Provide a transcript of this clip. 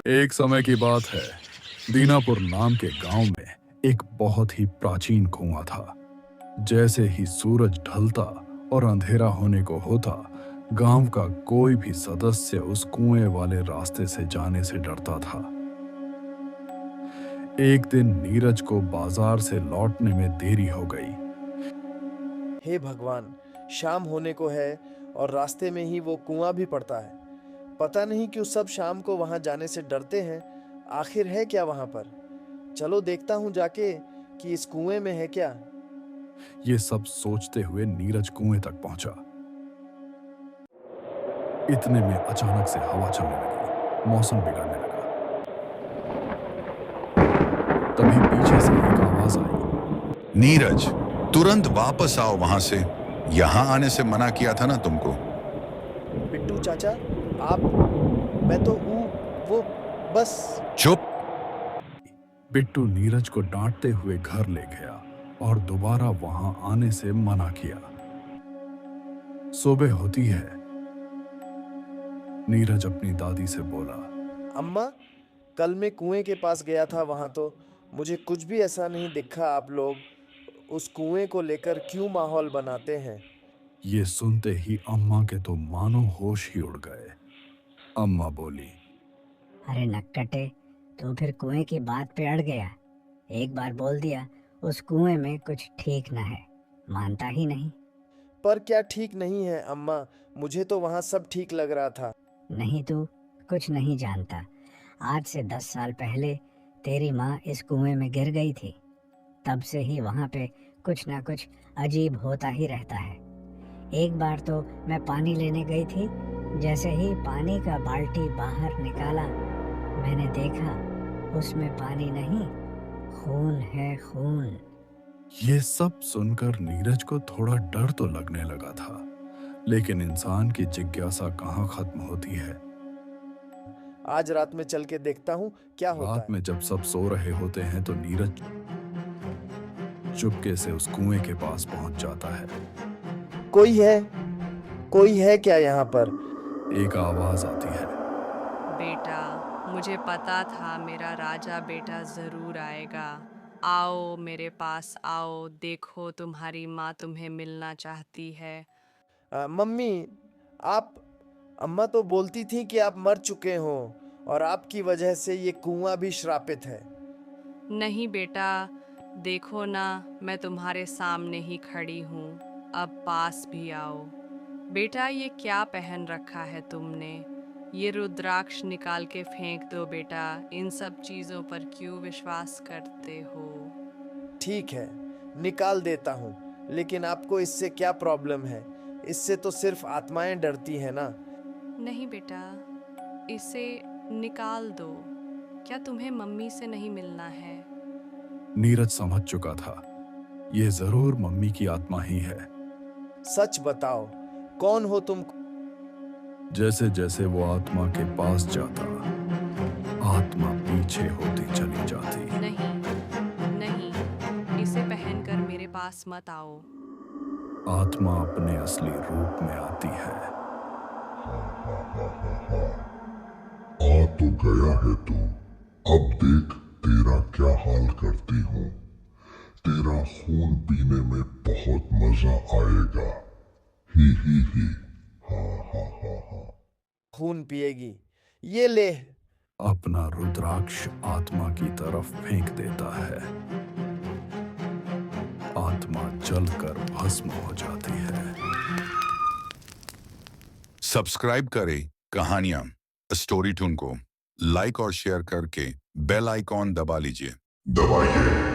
एक समय की बात है, दीनापुर नाम के गांव में एक बहुत ही प्राचीन कुआं था। जैसे ही सूरज ढलता और अंधेरा होने को होता, गांव का कोई भी सदस्य उस कुएं वाले रास्ते से जाने से डरता था। एक दिन नीरज को बाजार से लौटने में देरी हो गई। हे भगवान, शाम होने को है और रास्ते में ही वो कुआं भी पड़ता है। पता नहीं क्यों सब शाम को वहां जाने से डरते हैं। आखिर है क्या वहां पर? चलो देखता हूं जाके कि इस कुएं में है क्या। ये सब सोचते हुए नीरज कुएं तक पहुंचा। इतने में अचानक से हवा चलने लगी, मौसम बिगड़ने लगा। तभी पीछे से एक आवाज आई। नीरज, तुरंत वापस आओ वहां से। यहां आने से मना किया था ना तुमको। बिट्टू चाचा, आप? मैं तो वो बस। चुप। बिट्टू नीरज को डांटते हुए घर ले गया और दोबारा वहां आने से मना किया। सुबह होती है। नीरज अपनी दादी से बोला। अम्मा, कल मैं कुएं के पास गया था, वहां तो मुझे कुछ भी ऐसा नहीं दिखा। आप लोग उस कुएं को लेकर क्यों माहौल बनाते हैं? ये सुनते ही अम्मा के तो मानो होश ही उड़ गए। अम्मा बोली। अरे नक्कटे, तू फिर कुएं की बात पे अड़ गया। एक बार बोल दिया उस कुएं में कुछ ठीक न है, मानता ही नहीं। पर क्या ठीक नहीं है अम्मा? मुझे तो वहां सब ठीक लग रहा था। नहीं, तू कुछ नहीं जानता। आज से 10 साल पहले तेरी माँ इस कुएं में गिर गई थी। तब से ही वहां पे कुछ ना कुछ अजीब होता ही रहता है। एक बार तो मैं पानी लेने गई थी, जैसे ही पानी का बाल्टी बाहर निकाला, मैंने देखा उसमें पानी नहीं, खून है, खून। ये सब सुनकर नीरज को थोड़ा डर तो लगने लगा था, लेकिन इंसान की जिज्ञासा कहाँ खत्म होती है। आज रात में चल के देखता हूँ क्या होता रात है। में जब सब सो रहे होते हैं तो नीरज चुपके से उस कुएं के पास पहुंच जाता है। कोई है क्या यहाँ पर? एक आवाज आती है। बेटा, मुझे पता था मेरा राजा बेटा ज़रूर आएगा। आओ मेरे पास आओ, देखो तुम्हारी माँ तुम्हें मिलना चाहती है। मम्मी, आप? अम्मा तो बोलती थी कि आप मर चुके हो और आपकी वजह से ये कुआं भी श्रापित है। नहीं बेटा, देखो ना, मैं तुम्हारे सामने ही खड़ी हूँ। अब पास भी आओ। बेटा, ये क्या पहन रखा है तुमने? ये रुद्राक्ष निकाल के फेंक दो बेटा। इन सब चीज़ों पर क्यों विश्वास करते हो? ठीक है, निकाल देता हूँ, लेकिन आपको इससे क्या प्रॉब्लम है? इससे तो सिर्फ आत्माएं डरती हैं ना। नहीं बेटा, इसे निकाल दो। क्या तुम्हें मम्मी से नहीं मिलना है? नीरज समझ चुका था, ये जरूर मम्मी की आत्मा ही है। सच बताओ, कौन हो तुम? जैसे जैसे वो आत्मा के पास जाता, आत्मा पीछे होती चली जाती। नहीं, नहीं, इसे पहनकर मेरे पास मत आओ। आत्मा अपने असली रूप में आती है। आ तो गया है तू, अब देख तेरा क्या हाल करती हूँ। तेरा खून पीने में बहुत मजा आएगा। ही हा हा हा हा। खून पिएगी? ये ले। अपना रुद्राक्ष आत्मा की तरफ फेंक देता है। आत्मा जलकर भस्म हो जाती है। सब्सक्राइब करें कहानियां स्टोरी टून को, लाइक और शेयर करके बेल आइकॉन दबा लीजिए। दबाइए।